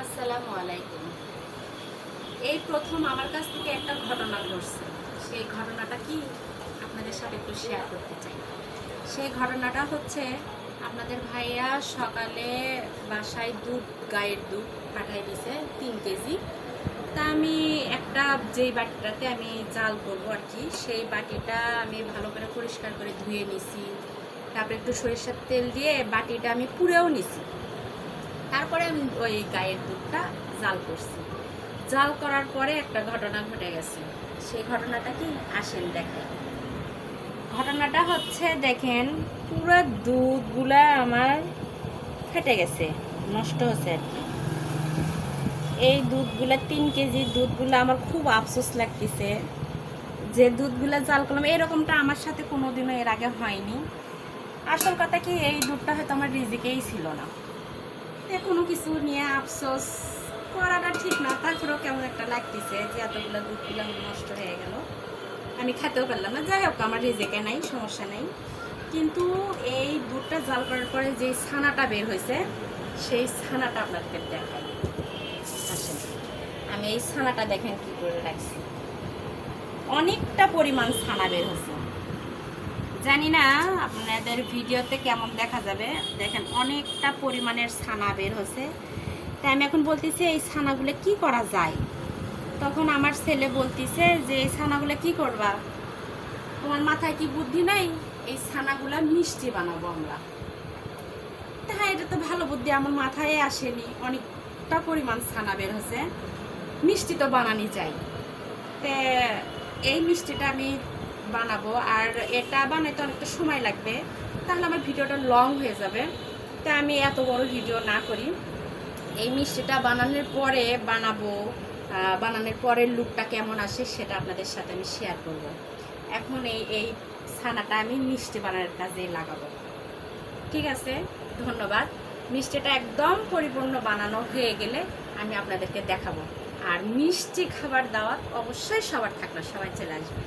আসসালামু আলাইকুম। এই প্রথম আমার কাছ থেকে একটা ঘটনা ঘটছে। সেই ঘটনাটা কি আপনাদের সাথে একটু শেয়ার করতে চাই। সেই ঘটনাটা হচ্ছে, আপনাদের ভাইয়া সকালে বাসায় গায়ের দুধ পাঠাই দিছে 3 কেজি। তা আমি একটা যেই বাটিটাতে আমি জাল করবো আর কি, সেই বাটিটা আমি ভালো করে পরিষ্কার করে ধুয়ে নিছি। তারপরে একটু সরিষার তেল দিয়ে বাটিটা আমি পুড়েও নিছি। তারপরে আমি ওই গায়ের দুধটা জাল করছি। জাল করার পরে একটা ঘটনা ঘটে গেছে। সেই ঘটনাটা কি আসেন দেখেন। ঘটনাটা হচ্ছে, দেখেন, পুরো দুধগুলা আমার ফেটে গেছে, নষ্ট হচ্ছে আর কি। এই দুধগুলা 3 কেজি দুধগুলা আমার খুব আফসোস লাগতেছে যে দুধগুলা জাল করলাম। এরকমটা আমার সাথে কোনোদিনও এর আগে হয়নি। আসল কথা কি, এই দুধটা হয়তো আমার রিজিকেই ছিল না। কোনো কিছু নিয়ে আফসোস করাটা ঠিক না, তারপরেও কেমন একটা লাগতেছে যে এতগুলো দুধগুলো নষ্ট হয়ে গেল, আমি খেতেও পারলাম না। যাই হোক, আমার রিজেকে নাই, সমস্যা নেই। কিন্তু এই দুধটা জাল করার পরে যে ছানাটা বের হয়েছে, সেই ছানাটা আপনাদের দেখাই। আসেন, আমি এই ছানাটা দেখেন কি করে রাখছি। অনেকটা পরিমাণ ছানা বের হয়েছে। জানি না আপনাদের ভিডিওতে কেমন দেখা যাবে। দেখেন, অনেকটা পরিমাণের ছানা বের হয়েছে। তাই আমি এখন বলতেছি এই ছানাগুলো কি করা যায়। তখন আমার ছেলে বলতেছে যে এই ছানাগুলো কি করবা, তোমার মাথায় কি বুদ্ধি নাই? এই ছানাগুলো মিষ্টি বানাবো আমরা। হ্যাঁ, এটা তো ভালো বুদ্ধি, আমার মাথায় আসেনি। অনেকটা পরিমাণ ছানা বের হয়েছে, মিষ্টি তো বানানি চাই। তে এই মিষ্টিটা আমি বানাবো, আর এটা বানাইতে অনেকটা সময় লাগবে, তাহলে আমার ভিডিওটা লং হয়ে যাবে। তাই আমি এত বড় ভিডিও না করি। এই মিষ্টিটা বানানোর পরে বানানোর পরের লুকটা কেমন আসে সেটা আপনাদের সাথে আমি শেয়ার করব। এখন এই ছানাটা আমি মিষ্টি বানানোর কাজে লাগাবো। ঠিক আছে, ধন্যবাদ। মিষ্টিটা একদম পরিপূর্ণ বানানো হয়ে গেলে আমি আপনাদেরকে দেখাবো। আর মিষ্টি খাবার দাওয়াত অবশ্যই সবার থাকলো, সবাই চলে আসবে।